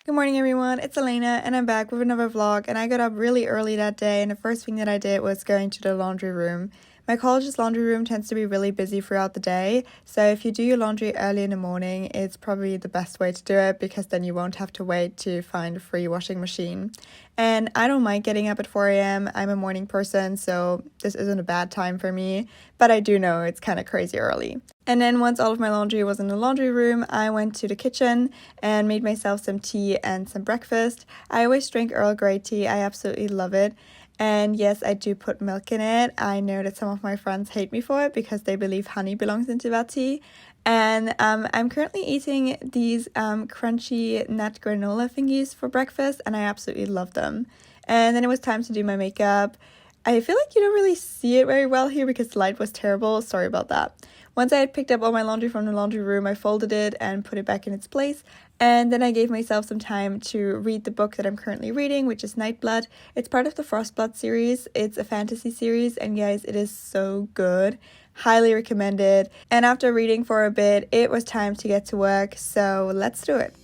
Good morning everyone, it's Elena and I'm back with another vlog, and I got up really early that day and the first thing that I did was going to the laundry room. My college's laundry room tends to be really busy throughout the day, so if you do your laundry early in the morning, it's probably the best way to do it because then you won't have to wait to find a free washing machine. And I don't mind getting up at 4 a.m. I'm a morning person, so this isn't a bad time for me, but I do know it's kind of crazy early. And then once all of my laundry was in the laundry room, I went to the kitchen and made myself some tea and some breakfast. I always drink Earl Grey tea, I absolutely love it. And yes, I do put milk in it. I know that some of my friends hate me for it because they believe honey belongs into that tea. And I'm currently eating these crunchy nut granola thingies for breakfast, and I absolutely love them. And then it was time to do my makeup. I feel like you don't really see it very well here because the light was terrible. Sorry about that. Once I had picked up all my laundry from the laundry room, I folded it and put it back in its place. And then I gave myself some time to read the book that I'm currently reading, which is Nightblood. It's part of the Frostblood series. It's a fantasy series, and guys, it is so good. Highly recommended. And after reading for a bit, it was time to get to work, so let's do it.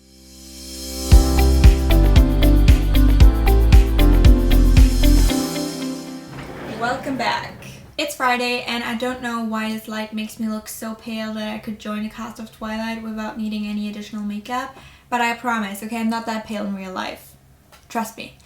Welcome back. It's Friday and I don't know why this light makes me look so pale that I could join a cast of Twilight without needing any additional makeup, but I promise, okay, I'm not that pale in real life. Trust me.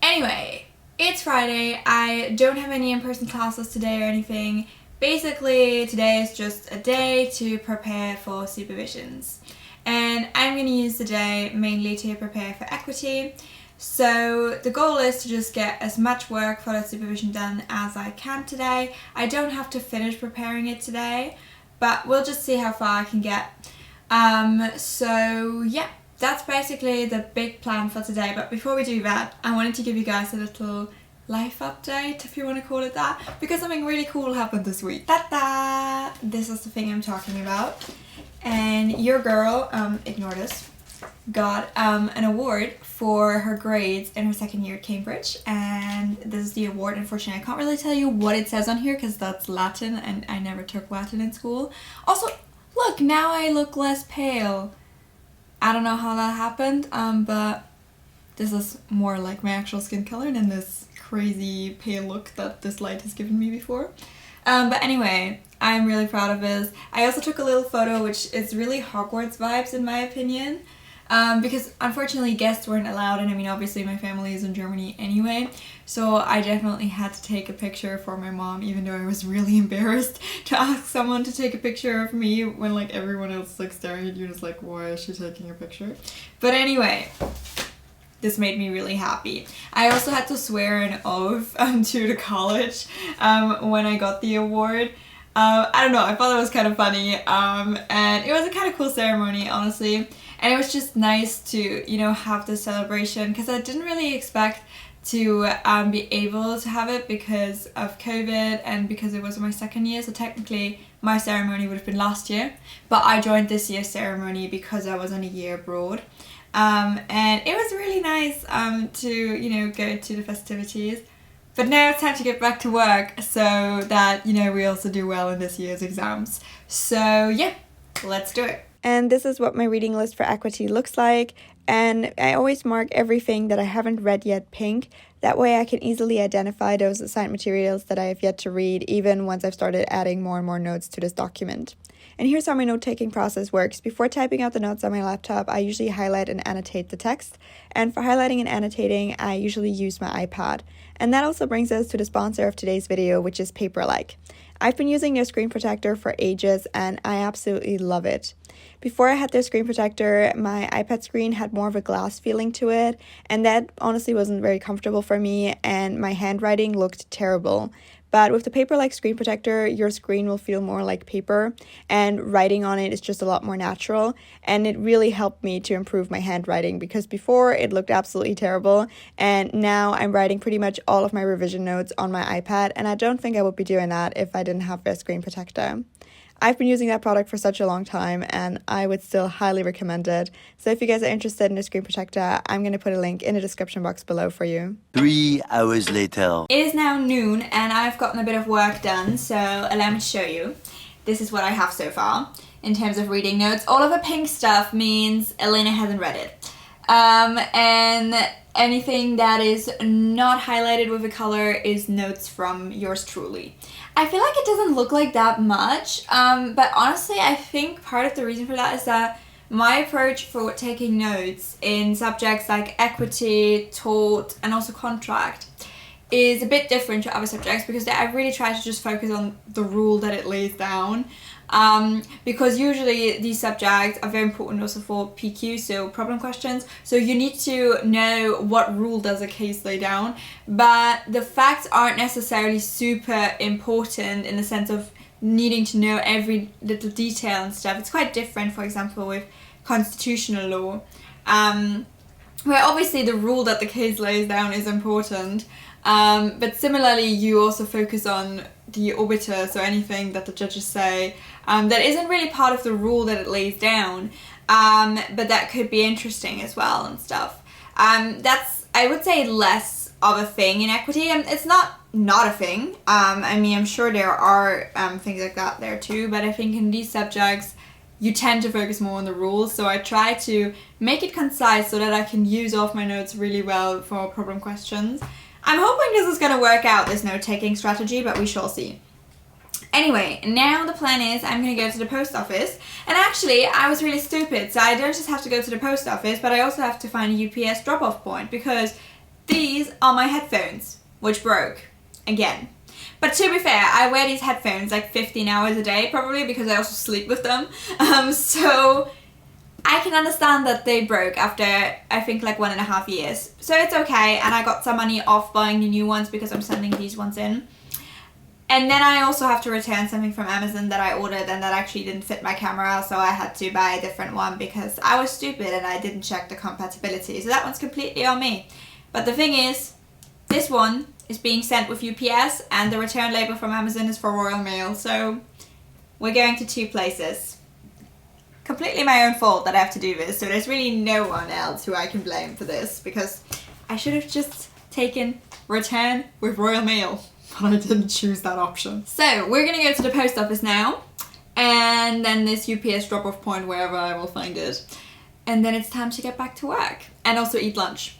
Anyway, it's Friday. I don't have any in-person classes today or anything. Basically, today is just a day to prepare for supervisions. And I'm going to use the day mainly to prepare for equity. So the goal is to just get as much work for that supervision done as I can today. I don't have to finish preparing it today, but we'll just see how far I can get. So yeah, that's basically the big plan for today. But before we do that, I wanted to give you guys a little life update, if you want to call it that, because something really cool happened this week. Ta-da! This is the thing I'm talking about. And your girl, ignore this, got an award for her grades in her second year at Cambridge, and this is the award. Unfortunately, I can't really tell you what it says on here because that's Latin and I never took Latin in school. Also, look, now I look less pale. I don't know how that happened, but this is more like my actual skin color than this crazy pale look that this light has given me before. But anyway, I'm really proud of this. I also took a little photo which is really Hogwarts vibes in my opinion. Because unfortunately guests weren't allowed, and I mean obviously my family is in Germany anyway, so I definitely had to take a picture for my mom, even though I was really embarrassed to ask someone to take a picture of me when like everyone else is like staring at you and is like, why is she taking a picture? But anyway, this made me really happy. I also had to swear an oath to the college when I got the award. I don't know, I thought it was kind of funny, and it was a kind of cool ceremony, honestly. And it was just nice to, you know, have this celebration because I didn't really expect to be able to have it because of COVID and because it was my second year. So technically my ceremony would have been last year, but I joined this year's ceremony because I was on a year abroad. And it was really nice to, you know, go to the festivities. But now it's time to get back to work so that, you know, we also do well in this year's exams. So yeah, let's do it. And this is what my reading list for equity looks like. And I always mark everything that I haven't read yet pink. That way I can easily identify those assigned materials that I have yet to read, even once I've started adding more and more notes to this document. And here's how my note-taking process works. Before typing out the notes on my laptop, I usually highlight and annotate the text. And for highlighting and annotating, I usually use my iPad. And that also brings us to the sponsor of today's video, which is Paperlike. I've been using their screen protector for ages and I absolutely love it. Before I had their screen protector, my iPad screen had more of a glass feeling to it, and that honestly wasn't very comfortable for me, and my handwriting looked terrible. But with the Paperlike screen protector, your screen will feel more like paper, and writing on it is just a lot more natural, and it really helped me to improve my handwriting because before it looked absolutely terrible, and now I'm writing pretty much all of my revision notes on my iPad, and I don't think I would be doing that if I didn't have a screen protector. I've been using that product for such a long time and I would still highly recommend it. So if you guys are interested in a screen protector, I'm going to put a link in the description box below for you. 3 hours later. It is now noon and I've gotten a bit of work done, so allow me to show you. This is what I have so far in terms of reading notes. All of the pink stuff means Elena hasn't read it. And anything that is not highlighted with a color is notes from yours truly. I feel like it doesn't look like that much, but honestly I think part of the reason for that is that my approach for taking notes in subjects like equity, tort, and also contract is a bit different to other subjects because I really try to just focus on the rule that it lays down. Because usually these subjects are very important also for PQ, so problem questions. So you need to know what rule does a case lay down, but the facts aren't necessarily super important in the sense of needing to know every little detail and stuff. It's quite different, for example, with constitutional law, where obviously the rule that the case lays down is important, but similarly you also focus on the obiter, so anything that the judges say that isn't really part of the rule that it lays down, but that could be interesting as well and stuff. That's, I would say, less of a thing in equity, and it's not a thing. I mean, I'm sure there are things like that there too, but I think in these subjects you tend to focus more on the rules, so I try to make it concise so that I can use off my notes really well for problem questions. I'm hoping this is going to work out, this note-taking strategy, but we shall see. Anyway, now the plan is I'm going to go to the post office, and actually I was really stupid, so I don't just have to go to the post office, but I also have to find a UPS drop-off point, because these are my headphones, which broke again. But to be fair, I wear these headphones like 15 hours a day probably because I also sleep with them, so I can understand that they broke after I think like 1.5 years, so it's okay, and I got some money off buying the new ones because I'm sending these ones in. And then I also have to return something from Amazon that I ordered and that actually didn't fit my camera, so I had to buy a different one because I was stupid and I didn't check the compatibility, so that one's completely on me. But the thing is, this one is being sent with UPS and the return label from Amazon is for Royal Mail, so we're going to 2 places. Completely my own fault that I have to do this, so there's really no one else who I can blame for this because I should have just taken return with Royal Mail, but I didn't choose that option. So we're gonna go to the post office now, and then this UPS drop-off point wherever I will find it, and then it's time to get back to work and also eat lunch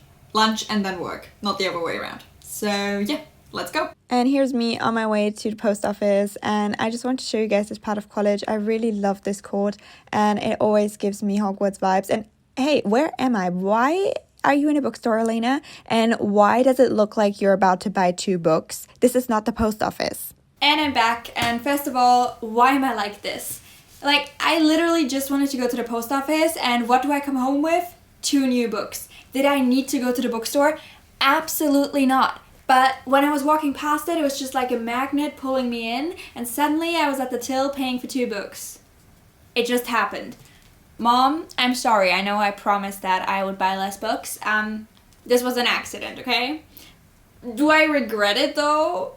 and then work, not the other way around. So yeah, let's go. And here's me on my way to the post office, and I just want to show you guys this part of college. I really love this court and it always gives me Hogwarts vibes. And hey, where am I? Why are you in a bookstore, Elena? And why does it look like you're about to buy 2 books? This is not the post office. And I'm back, and first of all, why am I like this? Like, I literally just wanted to go to the post office, and what do I come home with? 2 new books. Did I need to go to the bookstore? Absolutely not. But when I was walking past it, it was just like a magnet pulling me in, and suddenly I was at the till paying for 2 books. It just happened. Mom, I'm sorry, I know I promised that I would buy less books. This was an accident, okay? Do I regret it though?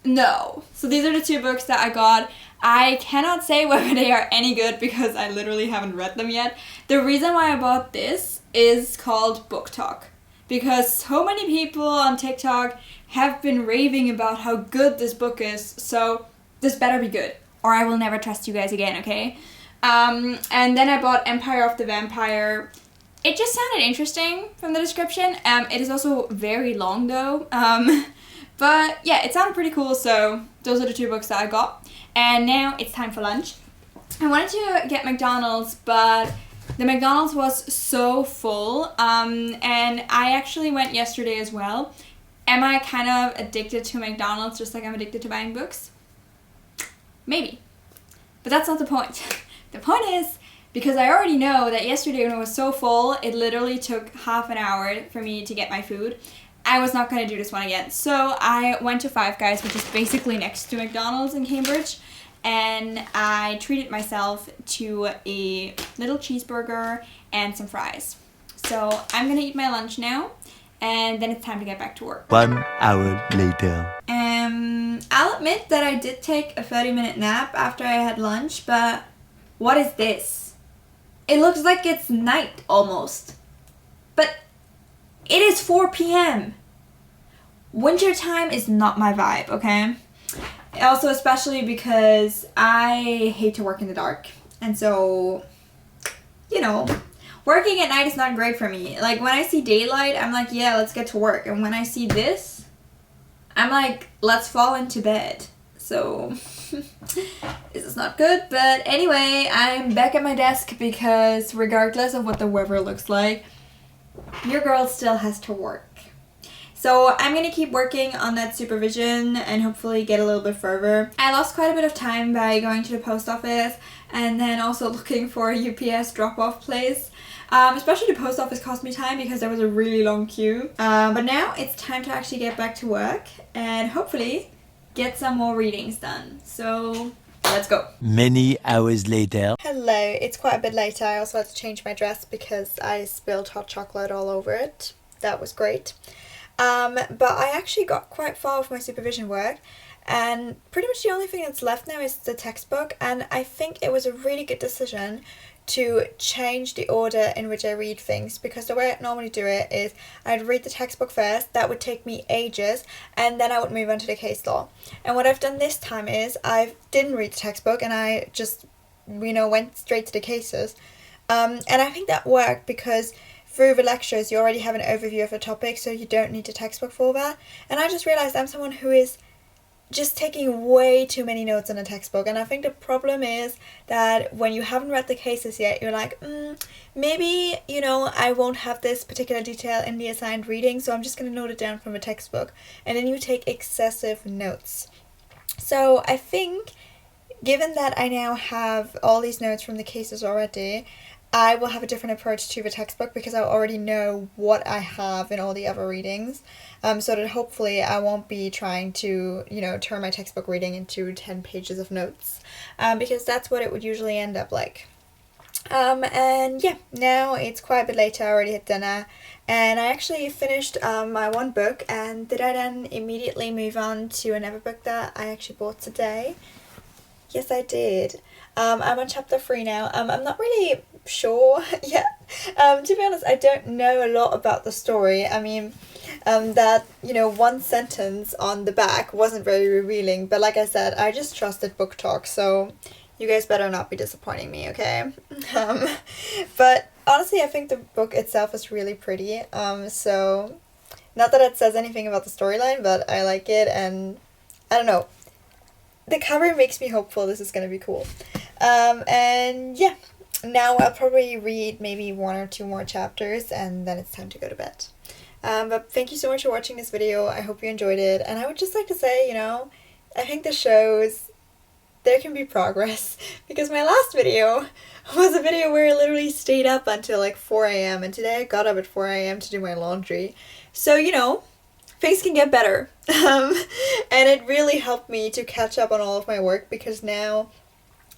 No. So these are the 2 books that I got. I cannot say whether they are any good because I literally haven't read them yet. The reason why I bought this is called Book Talk, because so many people on TikTok have been raving about how good this book is, so this better be good, or I will never trust you guys again, okay? And then I bought Empire of the Vampire. It just sounded interesting from the description. It is also very long though, but yeah, it sounded pretty cool, so those are the 2 books that I got. And now it's time for lunch. I wanted to get McDonald's, but the McDonald's was so full, and I actually went yesterday as well. Am I kind of addicted to McDonald's just like I'm addicted to buying books? Maybe. But that's not the point. The point is, because I already know that yesterday when it was so full, it literally took half an hour for me to get my food. I was not going to do this one again. So I went to Five Guys, which is basically next to McDonald's in Cambridge, and I treated myself to a little cheeseburger and some fries. So I'm going to eat my lunch now, and then it's time to get back to work. 1 hour later. I'll admit that I did take a 30-minute nap after I had lunch, but what is this? It looks like it's night almost. But it is 4 p.m. Winter time is not my vibe, okay? Also, especially because I hate to work in the dark. And so, you know, working at night is not great for me. Like, when I see daylight, I'm like, yeah, let's get to work. And when I see this, I'm like, let's fall into bed. So, this is not good. But anyway, I'm back at my desk because regardless of what the weather looks like, your girl still has to work. So I'm going to keep working on that supervision and hopefully get a little bit further. I lost quite a bit of time by going to the post office and then also looking for a UPS drop-off place. Especially the post office cost me time because there was a really long queue. But now it's time to actually get back to work and hopefully get some more readings done. So let's go. Many hours later. Hello, it's quite a bit later. I also had to change my dress because I spilled hot chocolate all over it. That was great. But I actually got quite far with my supervision work, and pretty much the only thing that's left now is the textbook, and I think it was a really good decision to change the order in which I read things, because the way I normally do it is I'd read the textbook first, that would take me ages, and then I would move on to the case law. And what I've done this time is I didn't read the textbook and I just, went straight to the cases. And I think that worked because through the lectures you already have an overview of the topic, so you don't need a textbook for that. And I just realised I'm someone who is just taking way too many notes in a textbook, and I think the problem is that when you haven't read the cases yet, you're like, maybe, I won't have this particular detail in the assigned reading, so I'm just going to note it down from a textbook. And then you take excessive notes. So I think, given that I now have all these notes from the cases already, I will have a different approach to the textbook because I already know what I have in all the other readings, so that hopefully I won't be trying to, turn my textbook reading into 10 pages of notes, because that's what it would usually end up like. And yeah, now it's quite a bit later. I already had dinner, and I actually finished my one book, and did I then immediately move on to another book that I actually bought today? Yes, I did. I'm on chapter 3 now. I'm not really sure yet. To be honest, I don't know a lot about the story. I mean, that, one sentence on the back wasn't very revealing, but like I said, I just trusted Book Talk, so you guys better not be disappointing me, okay? But honestly, I think the book itself is really pretty. So, not that it says anything about the storyline, but I like it, and I don't know. The cover makes me hopeful this is going to be cool. And yeah, now I'll probably read maybe 1 or 2 more chapters, and then it's time to go to bed. But thank you so much for watching this video. I hope you enjoyed it. And I would just like to say, I think this shows there can be progress. Because my last video was a video where I literally stayed up until like 4 a.m. And today I got up at 4 a.m. to do my laundry. So, things can get better. And it really helped me to catch up on all of my work because now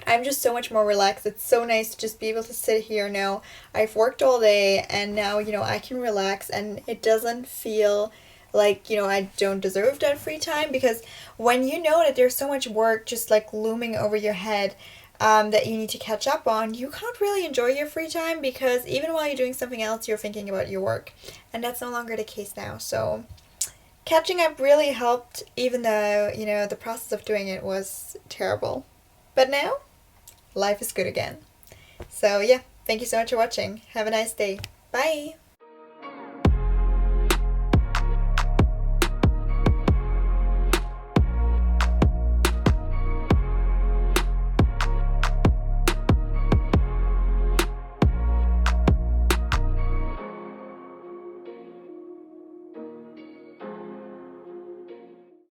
I'm just so much more relaxed. It's so nice to just be able to sit here now. I've worked all day and now, I can relax and it doesn't feel like, I don't deserve that free time, because when you know that there's so much work just like looming over your head that you need to catch up on, you can't really enjoy your free time because even while you're doing something else, you're thinking about your work. And that's no longer the case now. So catching up really helped, even though, the process of doing it was terrible. But now, life is good again. So yeah, thank you so much for watching. Have a nice day. Bye!